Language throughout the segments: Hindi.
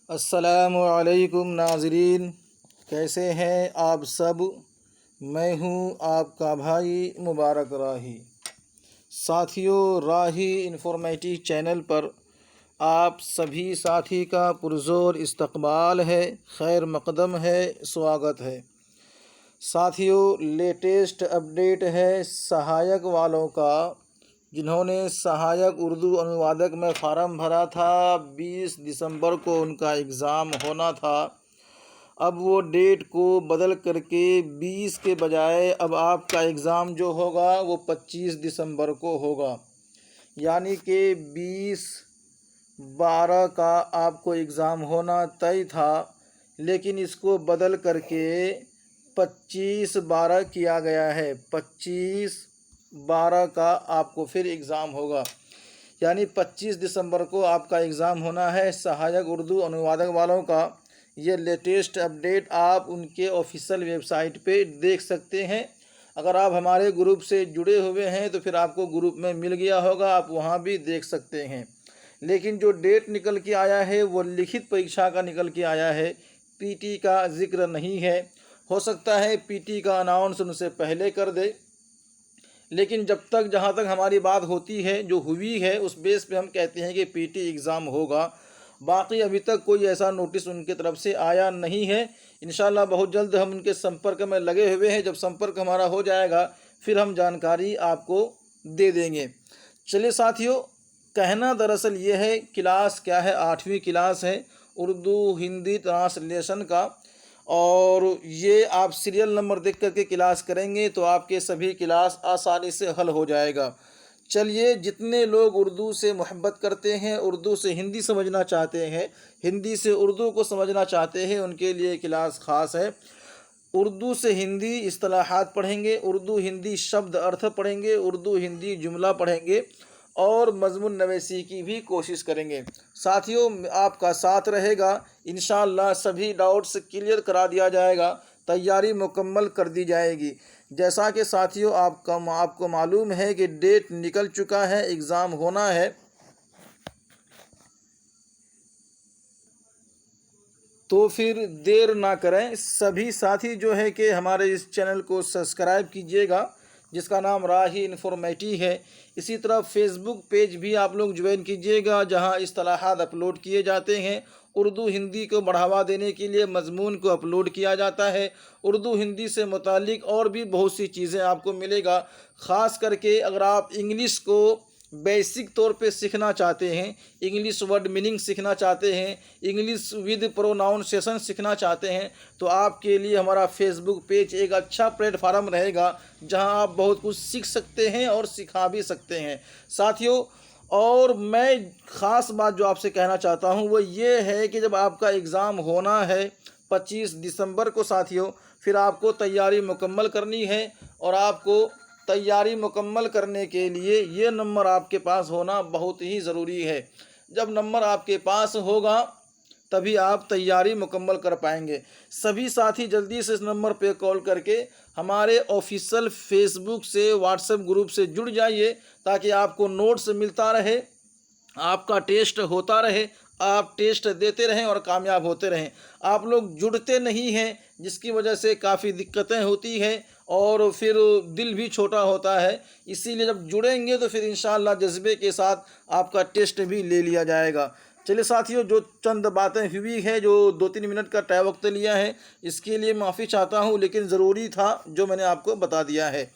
अस्सलामुअलैकुम नाज़रीन, कैसे हैं आप सब। मैं हूं आपका भाई मुबारक राही। साथियों, राही इन्फॉर्मेटिव चैनल पर आप सभी साथी का पुरज़ोर इस्तकबाल है, खैर मक़दम है, स्वागत है। साथियों, लेटेस्ट अपडेट है सहायक वालों का, जिन्होंने सहायक उर्दू अनुवादक में फ़ार्म भरा था। 20 दिसंबर को उनका एग्ज़ाम होना था। अब वो डेट को बदल करके 20 के बजाय अब आपका एग्ज़ाम जो होगा वो 25 दिसंबर को होगा। यानी कि 20/12 का आपको एग्ज़ाम होना तय था, लेकिन इसको बदल करके 25/12 किया गया है। 25/12 का आपको फिर एग्ज़ाम होगा, यानी 25 दिसंबर को आपका एग्ज़ाम होना है सहायक उर्दू अनुवादक वालों का। ये लेटेस्ट अपडेट आप उनके ऑफिशियल वेबसाइट पे देख सकते हैं। अगर आप हमारे ग्रुप से जुड़े हुए हैं तो फिर आपको ग्रुप में मिल गया होगा, आप वहाँ भी देख सकते हैं। लेकिन जो डेट निकल के आया है वो लिखित परीक्षा का निकल के आया है, पीटी का जिक्र नहीं है। हो सकता है पीटी का अनाउंस उनसे पहले कर दे, लेकिन जहाँ तक हमारी बात होती है, जो हुई है उस बेस पे हम कहते हैं कि पीटी एग्ज़ाम होगा। बाकी अभी तक कोई ऐसा नोटिस उनके तरफ से आया नहीं है। इंशाल्लाह बहुत जल्द हम उनके संपर्क में लगे हुए हैं। जब संपर्क हमारा हो जाएगा फिर हम जानकारी आपको दे देंगे। चलिए साथियों, कहना दरअसल ये है, क्लास क्या है, 8वीं क्लास है उर्दू हिंदी ट्रांसलेशन का, और ये आप सीरियल नंबर देख करके क्लास करेंगे तो आपके सभी क्लास आसानी से हल हो जाएगा। चलिए, जितने लोग उर्दू से मोहब्बत करते हैं, उर्दू से हिंदी समझना चाहते हैं, हिंदी से उर्दू को समझना चाहते हैं, उनके लिए क्लास ख़ास है। उर्दू से हिंदी इस्तिलाहात पढ़ेंगे, उर्दू हिंदी शब्द अर्थ पढ़ेंगे, उर्दू हिंदी जुमला पढ़ेंगे और मज़मून नवेसी की भी कोशिश करेंगे। साथियों, आपका साथ रहेगा, इंशाअल्लाह सभी डाउट्स क्लियर करा दिया जाएगा, तैयारी मुकम्मल कर दी जाएगी। जैसा कि साथियों आपको मालूम है कि डेट निकल चुका है, एग्ज़ाम होना है, तो फिर देर ना करें। सभी साथी जो है कि हमारे इस चैनल को सब्सक्राइब कीजिएगा, जिसका नाम राही इन्फॉर्मेटिव है। इसी तरह फेसबुक पेज भी आप लोग ज्वाइन कीजिएगा, जहां इस्तिलाहात अपलोड किए जाते हैं। उर्दू हिंदी को बढ़ावा देने के लिए मजमून को अपलोड किया जाता है। उर्दू हिंदी से मुतालिक और भी बहुत सी चीज़ें आपको मिलेगा। ख़ास करके अगर आप इंग्लिश को बेसिक तौर पे सीखना चाहते हैं, इंग्लिश वर्ड मीनिंग सीखना चाहते हैं, इंग्लिश विद प्रोनाउंसिएशन सीखना चाहते हैं, तो आपके लिए हमारा फेसबुक पेज एक अच्छा प्लेटफार्म रहेगा, जहां आप बहुत कुछ सीख सकते हैं और सिखा भी सकते हैं। साथियों, और मैं ख़ास बात जो आपसे कहना चाहता हूं वो ये है कि जब आपका एग्ज़ाम होना है 25 दिसंबर को साथियों, फिर आपको तैयारी मुकम्मल करनी है, और आपको तैयारी मुकम्मल करने के लिए ये नंबर आपके पास होना बहुत ही ज़रूरी है। जब नंबर आपके पास होगा तभी आप तैयारी मुकम्मल कर पाएंगे। सभी साथी जल्दी से इस नंबर पे कॉल करके हमारे ऑफिशियल फेसबुक से, व्हाट्सएप ग्रुप से जुड़ जाइए, ताकि आपको नोट्स मिलता रहे, आपका टेस्ट होता रहे, आप टेस्ट देते रहें और कामयाब होते रहें। आप लोग जुड़ते नहीं हैं, जिसकी वजह से काफ़ी दिक्कतें होती हैं और फिर दिल भी छोटा होता है। इसीलिए जब जुड़ेंगे तो फिर इंशाअल्लाह जज्बे के साथ आपका टेस्ट भी ले लिया जाएगा। चलिए साथियों, जो चंद बातें हुई है, जो 2-3 मिनट का टाइम वक्त लिया है, इसके लिए माफ़ी चाहता हूँ, लेकिन ज़रूरी था जो मैंने आपको बता दिया है।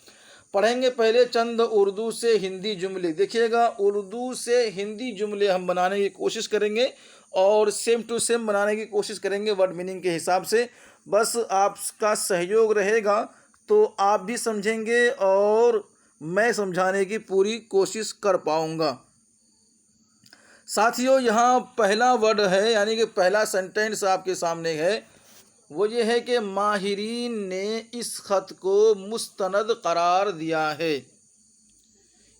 पढ़ेंगे पहले चंद उर्दू से हिंदी जुमले। देखिएगा, उर्दू से हिंदी जुमले हम बनाने की कोशिश करेंगे और सेम टू सेम बनाने की कोशिश करेंगे वर्ड मीनिंग के हिसाब से। बस आपका सहयोग रहेगा तो आप भी समझेंगे और मैं समझाने की पूरी कोशिश कर पाऊँगा। साथियों, यहाँ पहला वर्ड है, यानी कि पहला सेंटेंस आपके सामने है, वो ये है कि माहिरीन ने इस ख़त को मुस्तनद करार दिया है।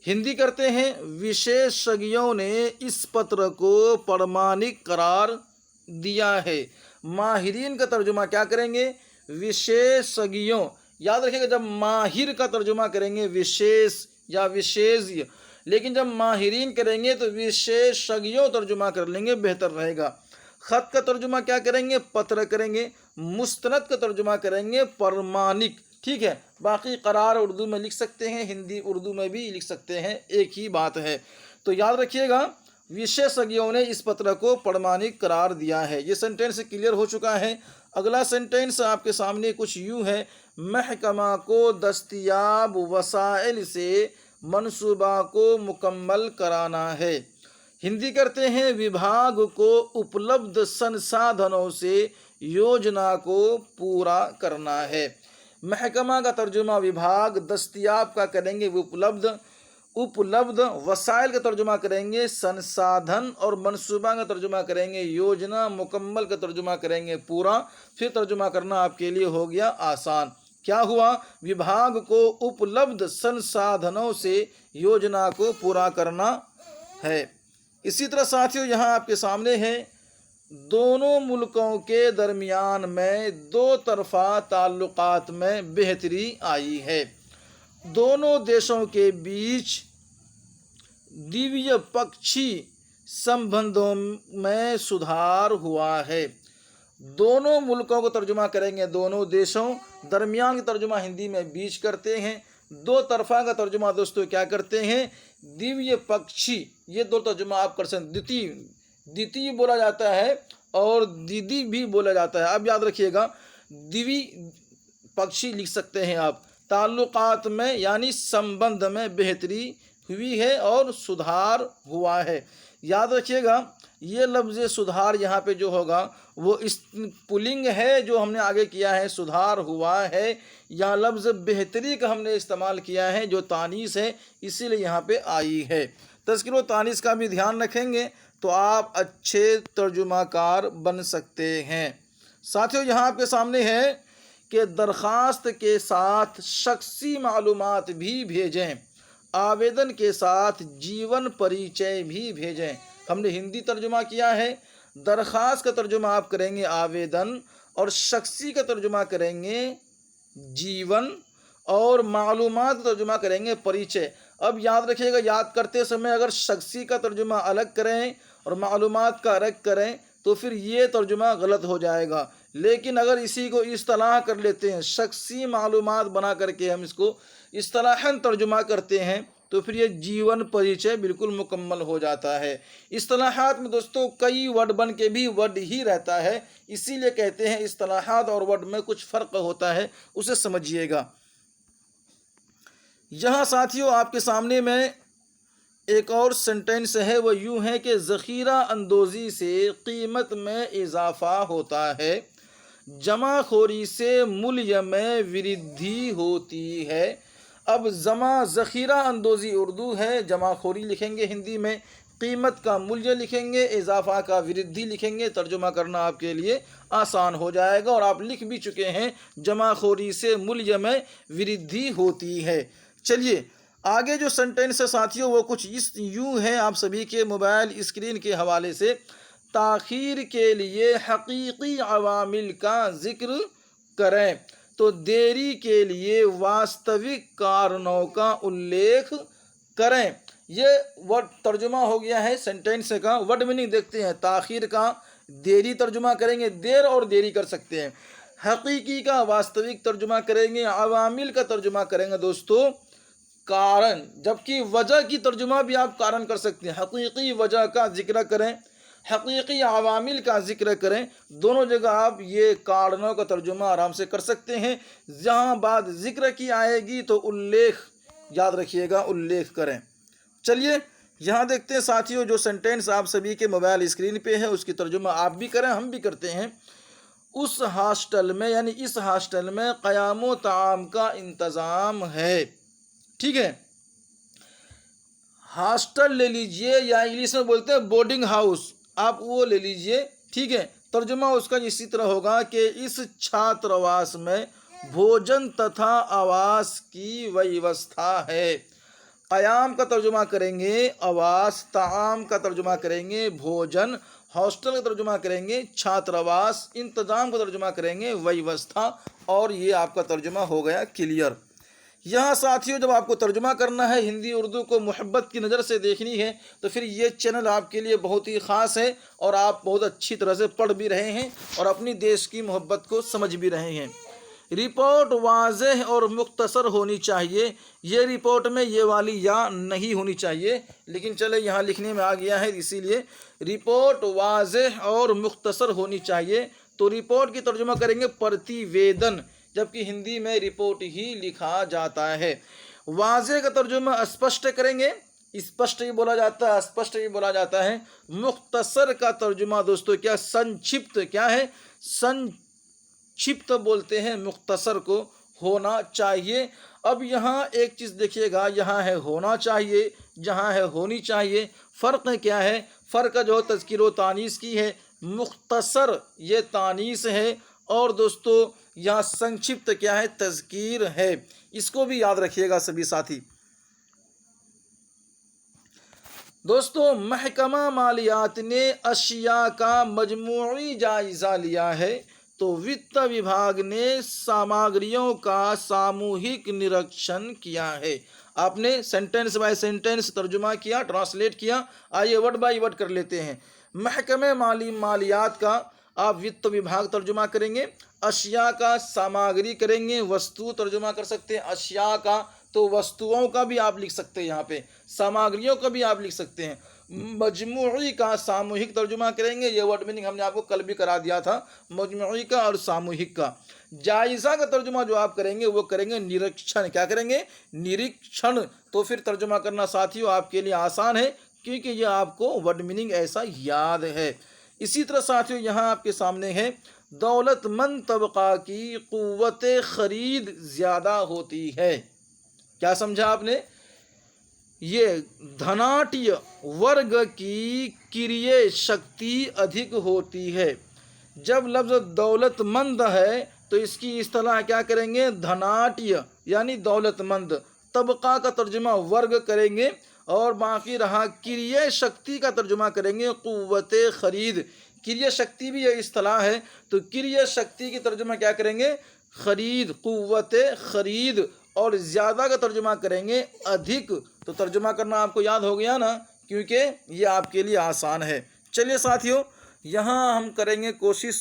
हिंदी करते हैं, विशेषज्ञों ने इस पत्र को प्रमाणिक करार दिया है। माहिरीन का तर्जुमा क्या करेंगे? विशेषज्ञों। याद रखिएगा, जब माहिर का तर्जुमा करेंगे विशेष या विशेषज्ञ, लेकिन जब माहिरीन करेंगे तो विशेषज्ञों तर्जुमा कर लेंगे, बेहतर रहेगा। ख़त का तर्जुमा क्या करेंगे? पत्र करेंगे। मुस्तनद का तर्जुमा करेंगे प्रमाणिक। ठीक है, बाकी करार उर्दू में लिख सकते हैं, हिंदी उर्दू में भी लिख सकते हैं, एक ही बात है। तो याद रखिएगा, विशेषज्ञों ने इस पत्र को प्रमाणिक करार दिया है। ये सेंटेंस क्लियर हो चुका है। अगला सेंटेंस आपके सामने कुछ यूँ है, महकमा को दस्तयाब वसाइल से मंसूबा को मुकम्मल कराना है। हिंदी करते हैं, विभाग को उपलब्ध संसाधनों से योजना को पूरा करना है। महकमा का तर्जुमा विभाग, दस्तयाब का करेंगे उपलब्ध, वसाइल का तर्जुमा करेंगे संसाधन, और मंसूबा का तर्जुमा करेंगे योजना, मुकम्मल का तर्जुमा करेंगे पूरा। फिर तर्जुमा करना आपके लिए हो गया आसान। क्या हुआ? विभाग को उपलब्ध संसाधनों से योजना को पूरा करना है। इसी तरह साथियों, यहाँ आपके सामने है, दोनों मुल्कों के दरमियान में दो तरफा ताल्लुकात में बेहतरी आई है। दोनों देशों के बीच द्विपक्षी संबंधों में सुधार हुआ है। दोनों मुल्कों को तर्जुमा करेंगे दोनों देशों, दरमियान का तर्जुमा हिंदी में बीच करते हैं, दो तरफा का तर्जुमा दोस्तों क्या करते हैं? द्विपक्षी। ये दो तर्जुमा आप कर सकते हैं, द्वितीय बोला जाता है और दीदी भी बोला जाता है। अब याद रखिएगा, द्विपक्षी लिख सकते हैं आप। ताल्लुकात में यानी संबंध में बेहतरी हुई है और सुधार हुआ है। याद रखिएगा, ये लफ्ज़ सुधार यहाँ पे जो होगा वो इस पुलिंग है जो हमने आगे किया है, सुधार हुआ है। यहाँ लफ्ज़ बेहतरी का हमने इस्तेमाल किया है जो तानीस है, इसीलिए यहाँ पे आई है। तज़किर व तानीस का भी ध्यान रखेंगे तो आप अच्छे तर्जुमाकार बन सकते हैं। साथियों, यहाँ आपके सामने है कि दरख्वास्त के साथ शख्सी मालूमात भी भेजें, आवेदन के साथ जीवन परिचय भी भेजें। हमने हिंदी तर्जुमा किया है, दरख्वास्त का तर्जुमा आप करेंगे आवेदन, और शख्सी का तर्जुमा करेंगे जीवन, और मालूमात का तर्जुमा करेंगे परिचय। अब याद रखिएगा, याद करते समय अगर शख्सी का तर्जुमा अलग करें और मालूमात का अलग करें तो फिर ये तर्जुमा गलत हो जाएगा। लेकिन अगर इसी को इस्तलाह कर लेते हैं, शख्सी मालूमात बना करके हम इसको इस्तलाहन तर्जुमा करते हैं तो फिर ये जीवन परिचय बिल्कुल मुकम्मल हो जाता है। इस्तलाहात में दोस्तों कई वर्ड बन के भी वर्ड ही रहता है, इसीलिए कहते हैं इस्तलाहात और वर्ड में कुछ फ़र्क होता है, उसे समझिएगा। यहाँ साथियों आपके सामने में एक और सेंटेंस है, वो यूँ है कि ज़ख़ीरा अंदोज़ी से कीमत में इजाफ़ा होता है, जमाखोरी से मूल्य में वृद्धि होती है। अब ज़ख़ीरा अंदोज़ी उर्दू है, जमाखोरी लिखेंगे हिंदी में, कीमत का मूल्य लिखेंगे, इजाफ़ा का वृद्धि लिखेंगे। तर्जुमा करना आपके लिए आसान हो जाएगा और आप लिख भी चुके हैं, जमाखोरी से मूल्य में वृद्धि होती है। चलिए आगे जो सेंटेंस है साथियों वो कुछ इस यूँ है, आप सभी के मोबाइल स्क्रीन के हवाले से, ताख़ीर के लिए हकीकी अवामिल का ज़िक्र करें, तो देरी के लिए वास्तविक कारणों का उल्लेख करें। ये वर्ड तर्जुमा हो गया है सेंटेंस का। वर्ड मीनिंग देखते हैं, ताख़ीर का देरी तर्जुमा करेंगे, देर और देरी कर सकते हैं। हकीकी का वास्तविक तर्जुमा करेंगे, अवामिल का तर्जुमा करेंगे दोस्तों कारण, जबकि वजह की तर्जुमा भी आप कारण कर सकते हैं। हकीकी वजह का जिक्र करें, हकीकी अवामिल का जिक्र करें, दोनों जगह आप ये कारणों का तर्जुमा आराम से कर सकते हैं। जहाँ बात जिक्र की आएगी तो उल्लेख, याद रखिएगा उल्लेख करें। चलिए यहाँ देखते हैं साथियों, जो सेंटेंस आप सभी के मोबाइल स्क्रीन पे है उसकी तर्जुमा आप भी करें, हम भी करते हैं। उस हॉस्टल में यानी इस हॉस्टल में क़याम ताम का इंतज़ाम है। ठीक है, हॉस्टल ले लीजिए या इंग्लिश में बोलते हैं बोर्डिंग हाउस, आप वो ले लीजिए। ठीक है, तर्जुमा उसका इसी तरह होगा कि इस छात्रावास में भोजन तथा आवास की व्यवस्था है। क़याम का तर्जुमा करेंगे आवास, ताम का तर्जुमा करेंगे भोजन, हॉस्टल का तर्जुमा करेंगे छात्रावास, इंतज़ाम का तर्जुमा करेंगे व्यवस्था, और ये आपका तर्जुमा हो गया क्लियर। यहाँ साथियों जब आपको तर्जुमा करना है, हिंदी उर्दू को मोहब्बत की नज़र से देखनी है, तो फिर ये चैनल आपके लिए बहुत ही ख़ास है और आप बहुत अच्छी तरह से पढ़ भी रहे हैं और अपनी देश की मोहब्बत को समझ भी रहे हैं। रिपोर्ट वाज़ेह और मुख्तसर होनी चाहिए। ये रिपोर्ट में ये वाली या नहीं होनी चाहिए, लेकिन चले यहाँ लिखने में आ गया है, इसीलिए रिपोर्ट वाज़ेह और मुख्तसर होनी चाहिए। तो रिपोर्ट की तर्जुमा करेंगे प्रतिवेदन, जबकि हिंदी में रिपोर्ट ही लिखा जाता है। वाज़ेह का तर्जुमा स्पष्ट करेंगे, स्पष्ट ही बोला जाता है, स्पष्ट ही बोला जाता है। मुख्तसर का तर्जुमा दोस्तों क्या, संक्षिप्त, क्या है, संक्षिप्त बोलते हैं मुख्तसर को, होना चाहिए। अब यहाँ एक चीज़ देखिएगा, यहाँ है होना चाहिए, जहाँ है होनी चाहिए। फ़र्क क्या है, फ़र्क जो तज़कीर व तानीस की है, मुख्तसर ये तानीस है और दोस्तों यहाँ संक्षिप्त क्या है, तज़कीर है। इसको भी याद रखिएगा सभी साथी। दोस्तों महकमा मालियात ने अशिया का मजमूई जायज़ा लिया है, तो वित्त विभाग ने सामग्रियों का सामूहिक निरीक्षण किया है। आपने सेंटेंस बाय सेंटेंस तर्जुमा किया, ट्रांसलेट किया। आइए वर्ड बाय वर्ड कर लेते हैं। महकमे मालियात का आप वित्त विभाग तर्जुमा करेंगे, अशिया का सामग्री करेंगे, वस्तु तर्जुमा कर सकते हैं, अशिया का तो वस्तुओं का भी आप लिख सकते हैं, यहाँ पे सामग्रियों का भी आप लिख सकते हैं। मजमूई का सामूहिक तर्जुमा करेंगे, ये वर्ड मीनिंग हमने आपको कल भी करा दिया था, मजमूई का और सामूहिक का। जायज़ा का तर्जुमा जो आप करेंगे वो करेंगे निरीक्षण, क्या करेंगे, निरीक्षण। तो फिर तर्जुमा करना साथियों आपके लिए आसान है, क्योंकि ये आपको वर्ड मीनिंग ऐसा याद है। इसी तरह साथियों यहाँ आपके सामने है, दौलतमंद तबका की क़ुव्वत ख़रीद ज़्यादा होती है। क्या समझा आपने, ये धनाढ्य वर्ग की क्रय शक्ति अधिक होती है। जब लफ्ज़ दौलतमंद है तो इसकी इस्तिलाह क्या करेंगे, धनाढ्य यानी दौलतमंद। तबका का तर्जुमा वर्ग करेंगे और बाकी रहा क्रय शक्ति का तर्जुमा करेंगे क़ुव्वत ख़रीद। क्रय शक्ति भी ये इस्तिलाह है, तो क्रय शक्ति की तर्जुमा क्या करेंगे, ख़रीद, क़ुव्वत ख़रीद। और ज़्यादा का तर्जुमा करेंगे अधिक। तो तर्जुमा करना आपको याद हो गया ना, क्योंकि ये आपके लिए आसान है। चलिए साथियों यहाँ हम करेंगे कोशिश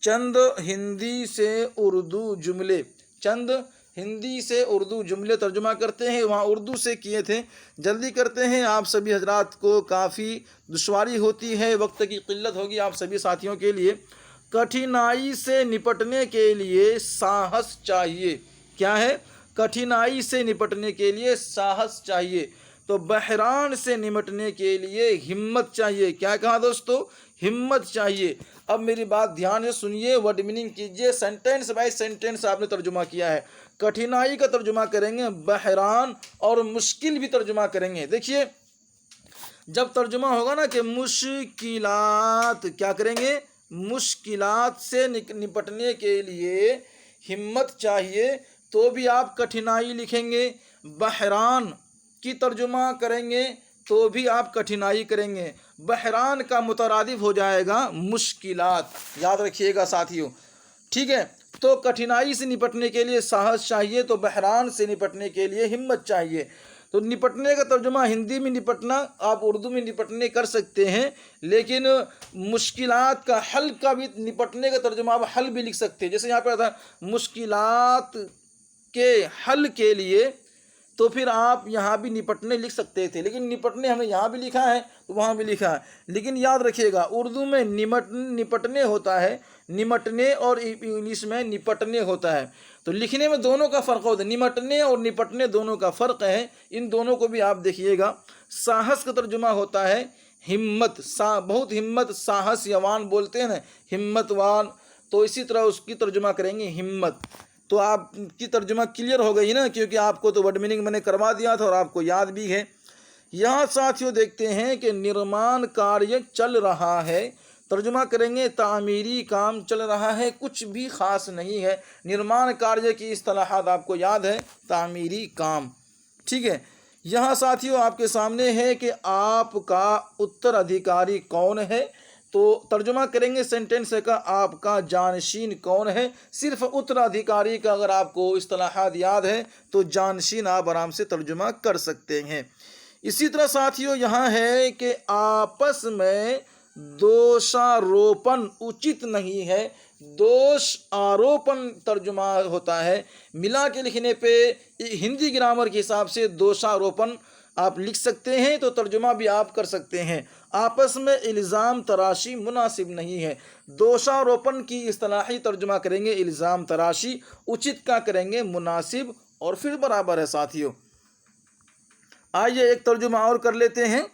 चंद हिंदी से उर्दू जुमले, चंद हिंदी से उर्दू जुमले तर्जुमा करते हैं। वहाँ उर्दू से किए थे, जल्दी करते हैं। आप सभी हजरात को काफ़ी दुश्वारी होती है, वक्त की किल्लत होगी आप सभी साथियों के लिए। कठिनाई से निपटने के लिए साहस चाहिए, क्या है, कठिनाई से निपटने के लिए साहस चाहिए। तो बहरान से निपटने के लिए हिम्मत चाहिए। क्या कहा दोस्तों, हिम्मत चाहिए। अब मेरी बात ध्यान से सुनिए, वर्ड मीनिंग कीजिए, सेंटेंस बाय सेंटेंस आपने तर्जुमा किया है। कठिनाई का तर्जुमा करेंगे बहरान और मुश्किल भी तर्जुमा करेंगे। देखिए जब तर्जुमा होगा ना कि मुश्किलात, क्या करेंगे, मुश्किलात से निपटने के लिए हिम्मत चाहिए, तो भी आप कठिनाई लिखेंगे। बहरान की तर्जुमा करेंगे तो भी आप कठिनाई करेंगे। बहरान का मुतरादिफ हो जाएगा मुश्किलात, याद रखिएगा साथियों, ठीक है। तो कठिनाई से निपटने के लिए साहस चाहिए, तो बहरान से निपटने के लिए हिम्मत चाहिए। तो निपटने का तर्जुमा हिंदी में निपटना, आप उर्दू में निपटने कर सकते हैं, लेकिन मुश्किलात का हल का भी निपटने का तर्जुमा आप हल भी लिख सकते हैं। जैसे यहाँ पर था मुश्किलात के हल के लिए, तो फिर आप यहाँ भी निपटने लिख सकते थे, लेकिन निपटने हमने यहाँ भी लिखा है तो वहाँ भी लिखा है। लेकिन याद रखिएगा उर्दू में निपटने होता है, निमटने, और इंग्लिश में निपटने होता है। तो लिखने में दोनों का फ़र्क होता है, निमटने और निपटने दोनों का फ़र्क है। इन दोनों को भी आप देखिएगा। साहस का तर्जुमा होता है हिम्मत, बहुत हिम्मत, साहस यवान बोलते हैं ना, हिम्मतवान। तो इसी तरह उसकी तर्जुमा करेंगे हिम्मत। तो आपकी तर्जुमा क्लियर हो गई ना, क्योंकि आपको तो वर्ड मीनिंग मैंने करवा दिया था और आपको याद भी है। यहाँ साथियों देखते हैं कि निर्माण कार्य चल रहा है, तर्जुमा करेंगे तामीरी काम चल रहा है, कुछ भी ख़ास नहीं है। निर्माण कार्य की इस्तिलाहात आपको याद है, तामीरी काम, ठीक है। यहाँ साथियों आपके सामने है कि आपका उत्तराधिकारी कौन है, तो तर्जुमा करेंगे सेंटेंस का आपका जानशीन कौन है। सिर्फ उत्तराधिकारी का अगर आपको इस्तिलाहात याद है तो जानशीन आप आराम से तर्जुमा कर सकते हैं। इसी तरह साथियों यहाँ है कि आपस में दोषारोपण उचित नहीं है। दोष आरोपण तर्जुमा होता है। मिला के लिखने पे हिंदी ग्रामर के हिसाब से दोषारोपण आप लिख सकते हैं, तो तर्जुमा भी आप कर सकते हैं। आपस में इल्ज़ाम तराशी मुनासिब नहीं है। दोषारोपण की इस्तिलाही तर्जुमा करेंगे इल्ज़ाम तराशी, उचित का करेंगे मुनासिब, और फिर बराबर है साथियों। आइए एक तर्जुमा और कर लेते हैं।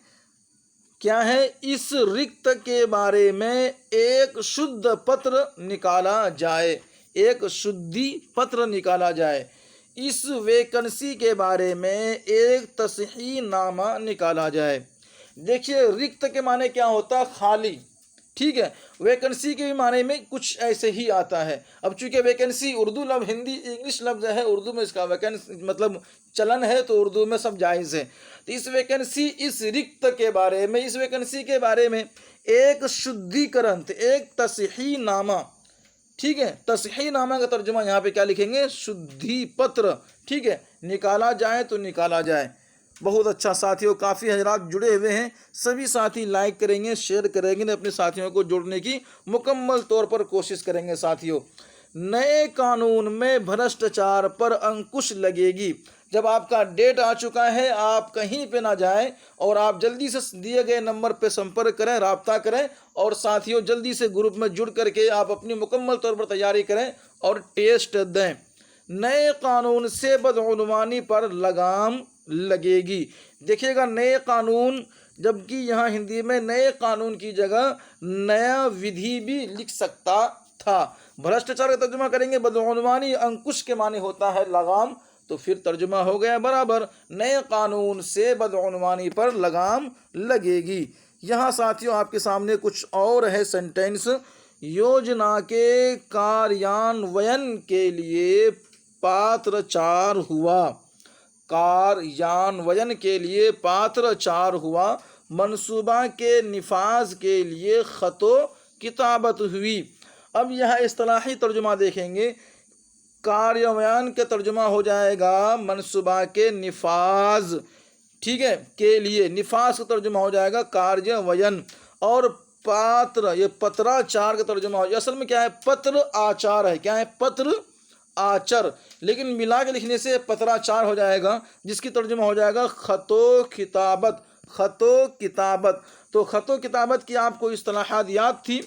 क्या है? इस रिक्त के बारे में एक शुद्ध पत्र निकाला जाए। एक शुद्धि पत्र निकाला जाए। इस वैकेंसी के बारे में एक तस्हीह नामा निकाला जाए। देखिए रिक्त के माने क्या होता? खाली। ठीक है, वैकेंसी के भी माने में कुछ ऐसे ही आता है। अब चूंकि वैकेंसी उर्दू लफ्ज़, हिंदी इंग्लिश लफ्ज़ है, उर्दू में इसका वैकेंसी मतलब चलन है, तो उर्दू में सब जायज़ है। तो इस वैकेंसी, इस रिक्त के बारे में, इस वैकेंसी के बारे में एक शुद्धिकरण, एक तस्हीह नामा, ठीक है, तस्हीह नामा का तर्जुमा यहाँ पे क्या लिखेंगे? शुद्धि पत्र। ठीक है, निकाला जाए तो निकाला जाए। बहुत अच्छा साथियों, काफ़ी हजरात जुड़े हुए हैं। सभी साथी लाइक करेंगे, शेयर करेंगे, अपने साथियों को जोड़ने की मुकम्मल तौर पर कोशिश करेंगे साथियों। नए कानून में भ्रष्टाचार पर अंकुश लगेगी। जब आपका डेट आ चुका है, आप कहीं पे ना जाएं और आप जल्दी से दिए गए नंबर पे संपर्क करें, राब्ता करें, और साथियों जल्दी से ग्रुप में जुड़ करके आप अपनी मुकम्मल तौर पर तैयारी करें और टेस्ट दें। नए कानून से बदउनवानी पर लगाम लगेगी। देखिएगा नए कानून, जबकि यहाँ हिंदी में नए कानून की जगह नया विधि भी लिख सकता था। भ्रष्टाचार का तर्जुमा करेंगे बदउनवानी, अंकुश के माने होता है लगाम, तो फिर तर्जुमा हो गया बराबर, नए कानून से बदउनवानी पर लगाम लगेगी। यहाँ साथियों आपके सामने कुछ और है सेंटेंस। योजना के कार्यान्वयन के लिए पात्रचार हुआ। कार्यान्वयन के लिए पात्रचार हुआ। मंसूबा के निफाज के लिए खतो किताबत हुई। अब यह इस्तिलाही तर्जुमा देखेंगे। कार्यान्वयन का तर्जुमा हो जाएगा मंसूबा के निफाज, ठीक है, के लिए। निफाज का तर्जुमा हो जाएगा कार्यान्वयन। और पात्र, ये पत्राचार का तर्जुमा हो जाएगा। असल में क्या है? पत्र आचार है। क्या है? पत्र आचर, लेकिन मिला के लिखने से पत्राचार हो जाएगा, जिसकी तर्जुमा हो जाएगा खतो किताबत। खतो किताबत। तो खतो किताबत की आपको इस्तिलाहात याद थी,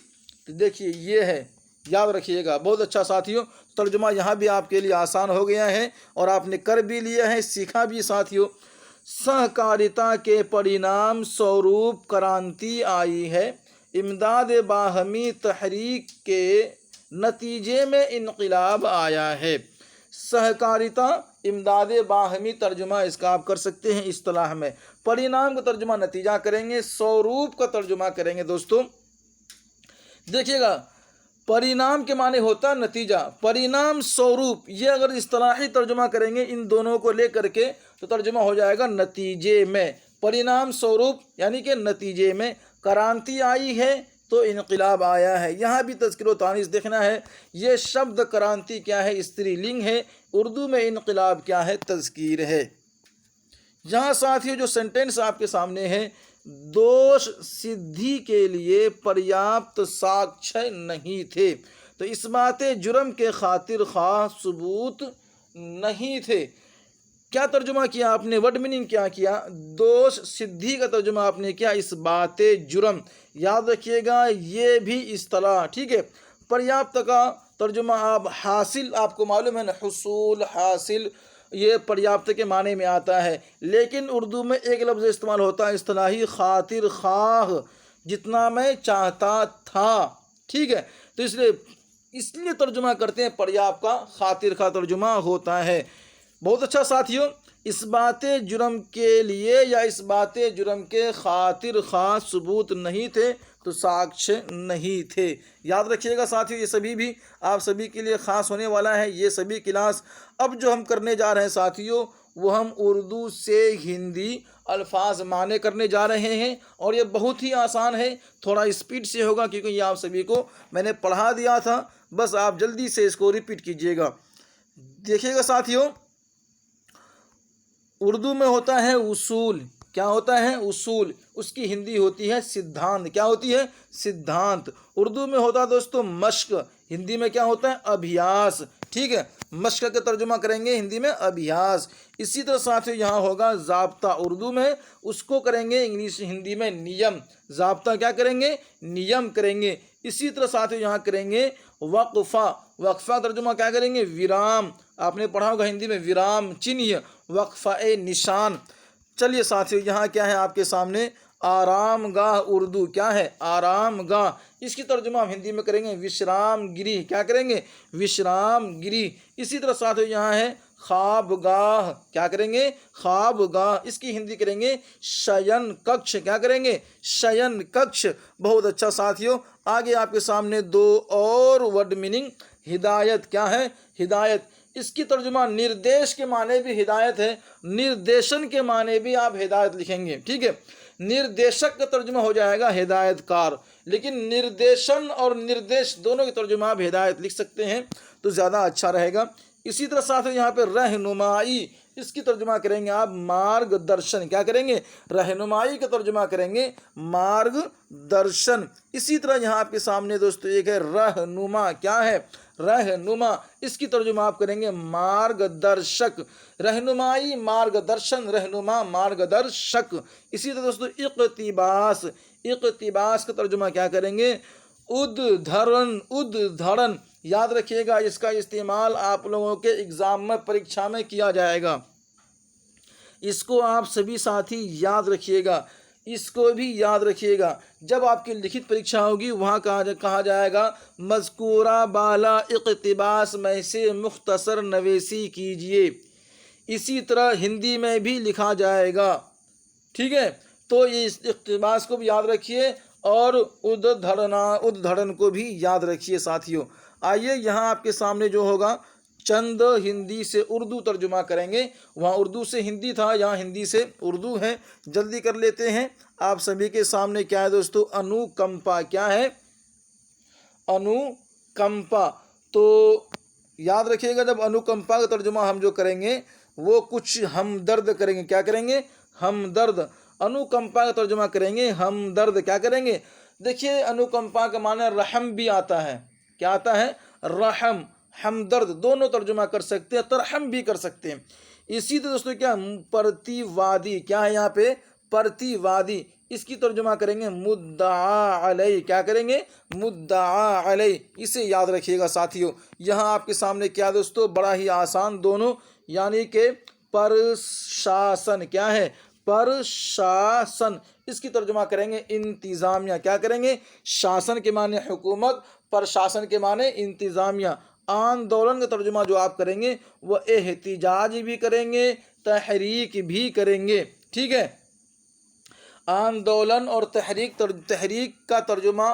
तो देखिए ये है, याद रखिएगा। बहुत अच्छा साथियों, तर्जुमा यहाँ भी आपके लिए आसान हो गया है और आपने कर भी लिया है, सीखा भी साथियों। सहकारिता के परिणाम स्वरूप क्रांति आई है। इमदाद बाहमी तहरीक के नतीजे में इनकलाब आया है। सहकारिता, इमदाद बाहमी, तर्जुमा इसका आप कर सकते हैं इस्तिलाह में। परिणाम का तर्जुमा नतीजा करेंगे, स्वरूप का तर्जुमा करेंगे। दोस्तों देखिएगा, परिणाम के माने होता नतीजा, परिणाम स्वरूप, ये अगर इस्तिलाही तर्जुमा करेंगे इन दोनों को लेकर के तो तर्जुमा हो जाएगा नतीजे में। परिणाम स्वरूप यानी कि नतीजे में। क्रांति आई है तो इनकलाब आया है। यहाँ भी तज़किर तानीस देखना है। ये शब्द क्रांति क्या है? स्त्रीलिंग है। उर्दू में इनकलाब क्या है? तज़कीर है। यहाँ साथियों जो सेंटेंस आपके सामने है, दोष सिद्धि के लिए पर्याप्त साक्ष्य नहीं थे, तो इस बात जुर्म के खातिर खास सबूत नहीं थे। क्या तर्जुमा किया आपने? वर्ड मीनिंग क्या किया? दोष सिद्धि का तर्जुमा आपने किया इस बात जुर्म। याद रखिएगा ये भी इस्तिलाह, ठीक है। पर्याप्त का तर्जुमा आप हासिल, आपको मालूम है ना, हुसूल, हासिल, ये पर्याप्त के माने में आता है। लेकिन उर्दू में एक लफ्ज़ इस्तेमाल होता है इस्तिलाही, खातिर खाह, जितना मैं चाहता था, ठीक है। तो इसलिए तर्जुमा करते हैं पर्याप्त का खातिर का तर्जुमा होता है। बहुत अच्छा साथियों, इस बात जुर्म के लिए या इस बात जुर्म के खातिर खास सबूत नहीं थे तो साक्ष्य नहीं थे। याद रखिएगा साथियों, ये सभी भी आप सभी के लिए ख़ास होने वाला है। ये सभी क्लास अब जो हम करने जा रहे हैं साथियों, वो हम उर्दू से हिंदी अल्फाज माने करने जा रहे हैं। और ये बहुत ही आसान है, थोड़ा स्पीड से होगा क्योंकि ये आप सभी को मैंने पढ़ा दिया था, बस आप जल्दी से इसको रिपीट कीजिएगा। देखिएगा साथियों, उर्दू में होता है उसूल, क्या होता है उसूल, उसकी हिंदी होती है सिद्धांत, क्या होती है सिद्धांत। उर्दू में होता है दोस्तों मश्क, हिंदी में क्या होता है अभ्यास, ठीक है, मश्क का तर्जुमा करेंगे हिंदी में अभ्यास। इसी तरह साथियों यहाँ होगा ज़ाब्ता, उर्दू में उसको करेंगे इंग्लिश हिंदी में नियम, ज़ाब्ता क्या करेंगे नियम करेंगे। इसी तरह साथियों यहाँ करेंगे वक्फ़ा, वक्फ़ा तर्जुमा क्या करेंगे विराम, आपने पढ़ा होगा हिंदी में विराम चिन्ह, वक्फ़ा ए निशान। चलिए साथियों यहाँ क्या है आपके सामने आराम गाह, उर्दू क्या है आराम गाह, इसकी तर्जुमा हम हिंदी में करेंगे विश्राम गृह, क्या करेंगे विश्राम गृह। इसी तरह साथियों यहाँ है ख्वाबगाह, क्या करेंगे ख्वाबगाह, इसकी हिंदी करेंगे शयन कक्ष, क्या करेंगे शयन कक्ष। बहुत अच्छा साथियों, आगे आपके सामने दो और वर्ड मीनिंग, हिदायत क्या है हिदायत, इसकी तर्जुमा निर्देश के माने भी हिदायत है, निर्देशन के माने भी आप हिदायत लिखेंगे, ठीक है। निर्देशक का तर्जुमा हो जाएगा हिदायतकार, लेकिन निर्देशन और निर्देश दोनों की तर्जुमा आप हिदायत लिख सकते हैं तो ज़्यादा अच्छा रहेगा। इसी तरह साथ ही यहाँ पे रहनुमाई, इसकी तर्जुमा करेंगे आप मार्गदर्शन, क्या करेंगे रहनुमाई का तर्जुमा करेंगे मार्गदर्शन। इसी तरह यहाँ आपके सामने दोस्तों एक है रहनुमा, क्या है रहनुमा, इसकी तर्जुमा आप करेंगे मार्गदर्शक, रहनुमाई मार्गदर्शन, रहनुमा मार्गदर्शक। इसी तरह दोस्तों इक़्तिबास, इक़्तिबास का तर्जुमा क्या करेंगे उद्धरण, उद्धरण, याद रखिएगा इसका इस्तेमाल आप लोगों के एग्ज़ाम में परीक्षा में किया जाएगा, इसको आप सभी साथी याद रखिएगा, इसको भी याद रखिएगा। जब आपकी लिखित परीक्षा होगी वहाँ कहा जाएगा मज़कूरा बाला इक़्तिबास में से मुख्तसर नवेसी कीजिए, इसी तरह हिंदी में भी लिखा जाएगा, ठीक है। तो ये इस इक़्तिबास को भी याद रखिए और उद्धरण को भी याद रखिए साथियों। आइए यहाँ आपके सामने जो होगा चंद हिंदी से उर्दू तर्जुमा करेंगे, वहाँ उर्दू से हिंदी था, यहाँ हिंदी से उर्दू है, जल्दी कर लेते हैं। आप सभी के सामने क्या है दोस्तों अनुकंपा, क्या है अनुकंपा। तो याद रखिएगा जब अनुकंपा का तर्जुमा हम जो करेंगे वो कुछ हमदर्द करेंगे, क्या करेंगे हमदर्द, अनुकंपा का तर्जुमा करेंगे हमदर्द, क्या करेंगे। देखिए अनुकंपा का माने रहम भी आता है, क्या आता है रहम, हमदर्द दोनों तर्जुमा कर सकते हैं, तरहम भी कर सकते हैं। इसी तरह दोस्तों क्या प्रतिवादी, क्या है यहाँ पे प्रतिवादी, इसकी तर्जुमा करेंगे मुद्दा अलैह, क्या करेंगे मुद्दा अलैह, इसे याद रखिएगा साथियों। यहाँ आपके सामने क्या दोस्तों बड़ा ही आसान दोनों, यानी कि प्रशासन, क्या है प्रशासन, इसकी तर्जुमा करेंगे इंतज़ामिया, क्या करेंगे शासन के माने हुकूमत, प्रशासन के माने इंतज़ामिया। आंदोलन का तर्जुमा जो आप करेंगे वह एहतिजाज भी करेंगे तहरीक भी करेंगे, ठीक है। आंदोलन और तहरीक का तर्जुमा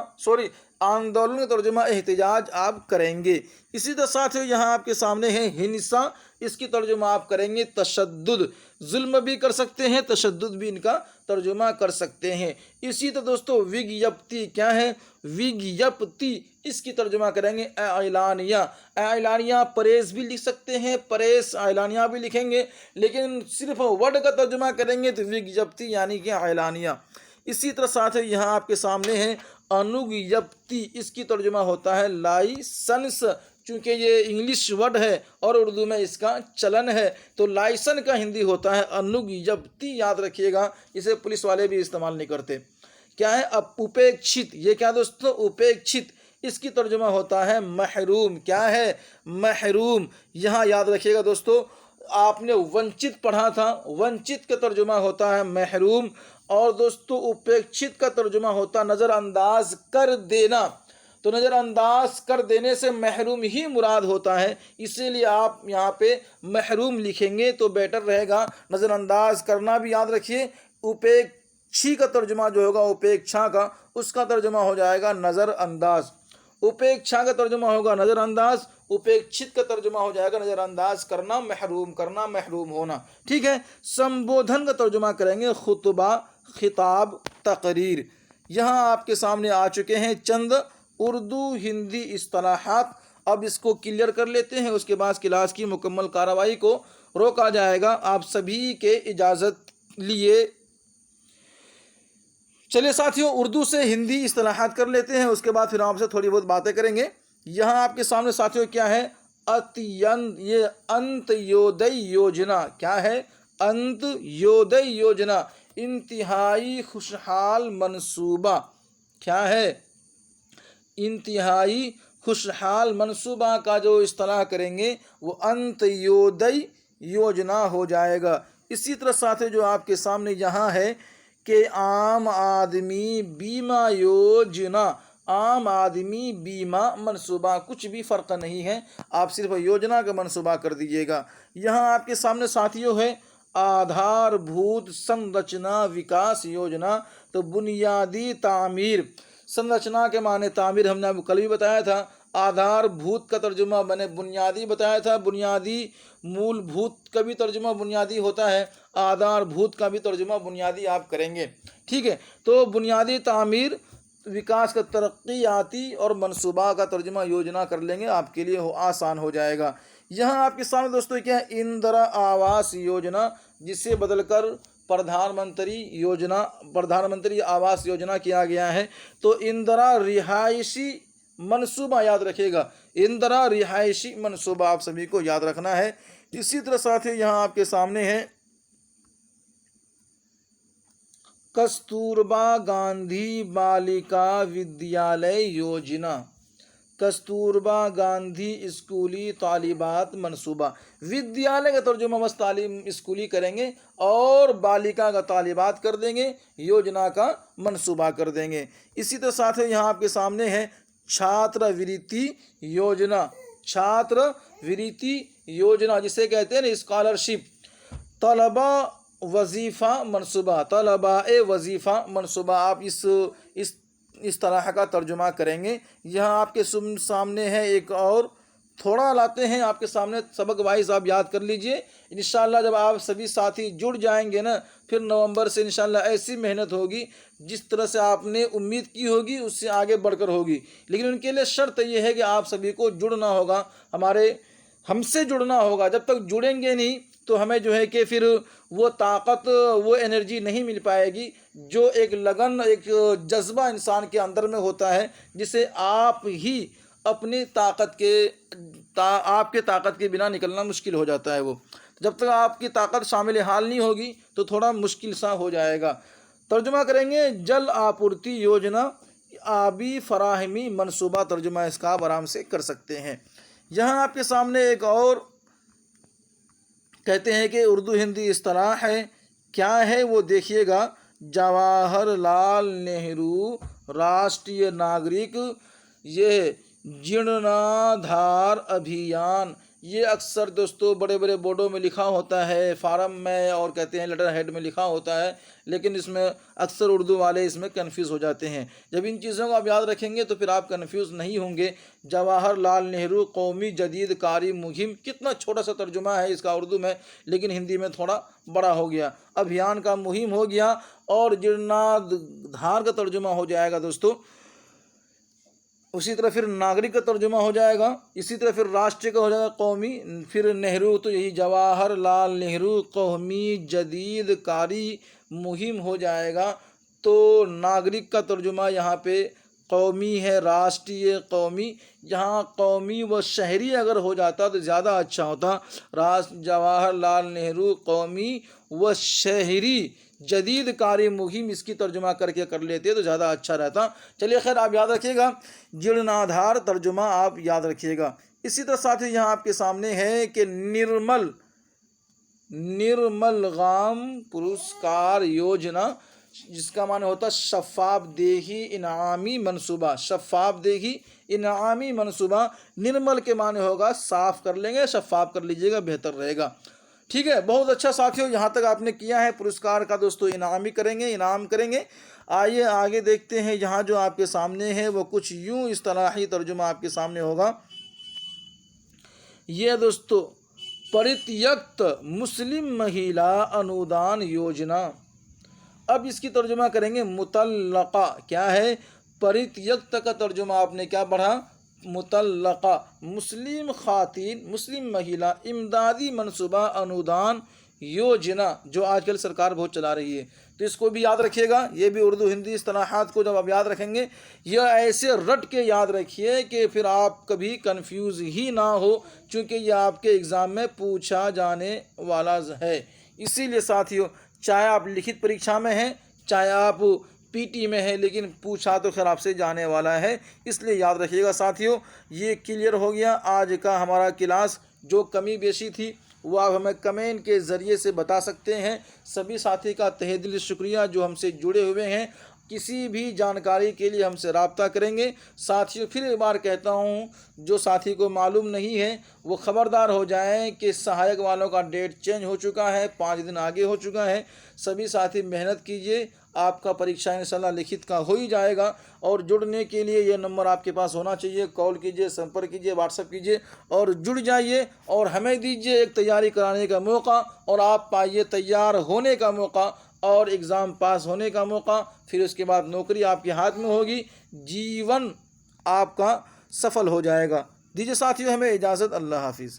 आंदोलन का तर्जुमा एहतिजाज आप करेंगे। इसी तरह साथ ही यहाँ आपके सामने है हिंसा, इसकी तर्जुमा आप करेंगे तशद्दुद, जुल्म भी कर सकते हैं तशद्दुद भी इनका तर्जुमा कर सकते हैं। इसी तरह दोस्तों विज्ञप्ति, क्या है विज्ञप्ति, इसकी तर्जुमा करेंगे ऐलानिया, ऐलानिया परेश भी लिख सकते हैं, परेश ऐलानिया भी लिखेंगे, लेकिन सिर्फ वर्ड का तर्जुमा करेंगे तो विज्ञप्ति यानी कि ऐलानिया। इसी तरह साथ ही यहाँ आपके सामने है अनुज्ञप्ति, इसकी तर्जुमा होता है लाइसेंस, चूँकि ये इंग्लिश वर्ड है और उर्दू में इसका चलन है तो लाइसेंस का हिंदी होता है अनुज्ञप्ति, याद रखिएगा, इसे पुलिस वाले भी इस्तेमाल नहीं करते। क्या है अब उपेक्षित, ये क्या दोस्तों उपेक्षित, इसकी तर्जुमा होता है महरूम, क्या है महरूम। यहाँ याद रखिएगा दोस्तों आपने वंचित पढ़ा था, वंचित का तर्जुमा होता है महरूम, और दोस्तों उपेक्षित का तर्जुमा होता नज़रअंदाज कर देना, तो नज़रअंदाज कर देने से महरूम ही मुराद होता है, इसीलिए आप यहाँ पे महरूम लिखेंगे तो बेटर रहेगा। नज़रअंदाज करना भी याद रखिए, उपेक्षी का तर्जुमा जो होगा उपेक्षा का, उसका तर्जुमा हो जाएगा नज़रअंदाज। उपेक्षा का तर्जुमा होगा नज़रअंदाज, उपेक्षित का तर्जुमा हो जाएगा नज़रअंदाज करना, महरूम होना। ठीक है। संबोधन का तर्जुमा करेंगे खुतबा, खिताब, तकरीर। यहाँ आपके सामने आ चुके हैं चंद उर्दू हिंदी इस्तिलाहात। अब इसको क्लियर कर लेते हैं, उसके बाद क्लास की मुकम्मल कार्रवाई को रोका जाएगा। आप सभी के इजाज़त लिए चलिए साथियों, उर्दू से हिंदी इस्तिलाहात कर लेते हैं, उसके बाद फिर आपसे थोड़ी बहुत बातें करेंगे। यहाँ आपके सामने साथियों क्या है, ये अंत्योदय योजना। क्या है? अंत्योदय योजना, इंतहाई खुशहाल मंसूबा। क्या है? इंतहाई खुशहाल मंसूबा का जो इस्तेलाह करेंगे वो अंत्योदय योजना हो जाएगा। इसी तरह साथियों जो आपके सामने यहाँ है कि आम आदमी बीमा योजना, आम आदमी बीमा मंसूबा, कुछ भी फ़र्क नहीं है, आप सिर्फ योजना का मंसूबा कर दीजिएगा। यहाँ आपके सामने साथियों है आधारभूत संरचना विकास योजना। तो बुनियादी तामीर, संरचना के माने तामीर हमने आपको कल भी बताया था। आधारभूत का तर्जुमा मैंने बुनियादी बताया था। बुनियादी, मूलभूत का भी तर्जुमा बुनियादी होता है, आधारभूत का भी तर्जुमा बुनियादी आप करेंगे। ठीक है। तो बुनियादी तामीर, विकास का तरक्याती और मनसूबा का तर्जुमा योजना कर लेंगे, आपके लिए आसान हो जाएगा। यहाँ आपके सामने दोस्तों क्या है, इंदिरा आवास योजना, जिसे बदलकर प्रधानमंत्री आवास योजना किया गया है। तो इंदिरा रिहायशी मनसूबा याद रखिएगा, इंदिरा रिहायशी मनसूबा आप सभी को याद रखना है। इसी तरह साथ ही यहाँ आपके सामने है कस्तूरबा गांधी बालिका विद्यालय योजना, कस्तूरबा गांधी स्कूली तालिबात मनसूबा। विद्यालय का तर्जुमा बस तालीम स्कूली करेंगे और बालिका का तालिबात कर देंगे, योजना का मनसूबा कर देंगे। इसी तरह साथ ही यहाँ आपके सामने है छात्रवृत्ति योजना, छात्रवृत्ति योजना जिसे कहते हैं ना स्कॉलरशिप। तलबा वजीफ़ा मनसूबा, तलबा ए वजीफ़ा मनसूबा, आप इस तरह का तर्जुमा करेंगे। यहाँ आपके सामने है एक और, थोड़ा लाते हैं आपके सामने सबक वाइज, आप याद कर लीजिए। इंशाल्लाह जब आप सभी साथी जुड़ जाएंगे ना, फिर नवंबर से इंशाल्लाह ऐसी मेहनत होगी जिस तरह से आपने उम्मीद की होगी उससे आगे बढ़कर होगी। लेकिन उनके लिए शर्त यह है कि आप सभी को जुड़ना होगा, हमसे जुड़ना होगा। जब तक जुड़ेंगे नहीं तो हमें जो है कि फिर वो ताकत, वो एनर्जी नहीं मिल पाएगी जो एक लगन, एक जज्बा इंसान के अंदर में होता है, जिसे आप ही अपनी आपके ताकत के बिना निकलना मुश्किल हो जाता है। वो जब तक आपकी ताकत शामिल हाल नहीं होगी तो थोड़ा मुश्किल सा हो जाएगा। तर्जुमा करेंगे जल आपूर्ति योजना, आबी फराहमी मनसूबा, तर्जुमा इसका आप आराम से कर सकते हैं। यहाँ आपके सामने एक और कहते हैं कि उर्दू हिंदी इस्तिलाह है, क्या है वो देखिएगा, जवाहरलाल नेहरू राष्ट्रीय नागरिक ये जीर्णोद्धार अभियान। ये अक्सर दोस्तों बड़े बड़े बोर्डों में लिखा होता है, फार्म में और कहते हैं लेटर हेड में लिखा होता है, लेकिन इसमें अक्सर उर्दू वाले इसमें कंफ्यूज हो जाते हैं। जब इन चीज़ों को आप याद रखेंगे तो फिर आप कंफ्यूज नहीं होंगे। जवाहरलाल नेहरू कौमी जदीद कारी मुहिम, कितना छोटा सा तर्जुमा है इसका उर्दू में, लेकिन हिंदी में थोड़ा बड़ा हो गया। अभियान का मुहिम हो गया और जीर्णोद्धार का तर्जुमा हो जाएगा दोस्तों। उसी तरह फिर नागरिक का तर्जुमा हो जाएगा, इसी तरह फिर राष्ट्रीय का हो जाएगा कौमी, फिर नेहरू तो यही जवाहरलाल नेहरू कौमी जदीद कारी मुहिम हो जाएगा। तो नागरिक का तर्जुमा यहाँ पे कौमी है, राष्ट्रीय कौमी, यहाँ कौमी व शहरी अगर हो जाता तो ज़्यादा अच्छा होता। जवाहरलाल नेहरू कौमी व शहरी जदीद कारी मुहिम, इसकी तर्जुमा करके कर लेते तो ज़्यादा अच्छा रहता। चलिए खैर आप याद रखिएगा, जीर्णोद्धार तर्जुमा आप याद रखिएगा। इसी तरह साथ ही यहाँ आपके सामने है कि निर्मल गाम पुरस्कार योजना, जिसका माने होता शफ़ाफ देही इनामी मनसूबा, शफ़ाफ देही इनामी मनसूबा। निर्मल के माने होगा साफ़ कर लेंगे, शफ़ाफ कर लीजिएगा बेहतर रहेगा। ठीक है, बहुत अच्छा साथियों, यहाँ तक आपने किया है। पुरस्कार का दोस्तों इनाम करेंगे। आइए आगे देखते हैं। यहाँ जो आपके सामने है वो कुछ यूँ इस्तिलाही तर्जुमा आपके सामने होगा। ये दोस्तों, परित्यक्त मुस्लिम महिला अनुदान योजना। अब इसकी तर्जुमा करेंगे मुतल्लका। क्या है? परित्यक्त का तर्जुमा आपने क्या पढ़ा? मुतल्लका। मुस्लिम खातीन, मुस्लिम महिला इमदादी मनसूबा अनुदान योजना, जो आजकल सरकार बहुत चला रही है, तो इसको भी याद रखिएगा। ये भी उर्दू हिंदी इस्तिलाहात को जब आप याद रखेंगे, यह ऐसे रट के याद रखिए कि फिर आप कभी कंफ्यूज ही ना हो, क्योंकि यह आपके एग्ज़ाम में पूछा जाने वाला है। इसीलिए साथियों, चाहे आप लिखित परीक्षा में हैं, चाहे आप पीटी में है, लेकिन पूछा तो खैर आपसे जाने वाला है, इसलिए याद रखिएगा साथियों। ये क्लियर हो गया आज का हमारा क्लास। जो कमी बेशी थी वो आप हमें कमेंट के ज़रिए से बता सकते हैं। सभी साथी का तहे दिल शुक्रिया जो हमसे जुड़े हुए हैं। किसी भी जानकारी के लिए हमसे रब्ता करेंगे। साथियों, फिर एक बार कहता हूँ, जो साथी को मालूम नहीं है वो ख़बरदार हो जाएं कि सहायक वालों का डेट चेंज हो चुका है, 5 दिन आगे हो चुका है। सभी साथी मेहनत कीजिए, आपका परीक्षा इंशाल्लाह लिखित का हो ही जाएगा। और जुड़ने के लिए ये नंबर आपके पास होना चाहिए। कॉल कीजिए, संपर्क कीजिए, व्हाट्सएप कीजिए और जुड़ जाइए, और हमें दीजिए एक तैयारी कराने का मौका, और आप पाइए तैयार होने का मौका और एग्ज़ाम पास होने का मौका। फिर उसके बाद नौकरी आपके हाथ में होगी, जीवन आपका सफल हो जाएगा। दीजिए साथियों हमें इजाज़त। अल्लाह हाफिज़।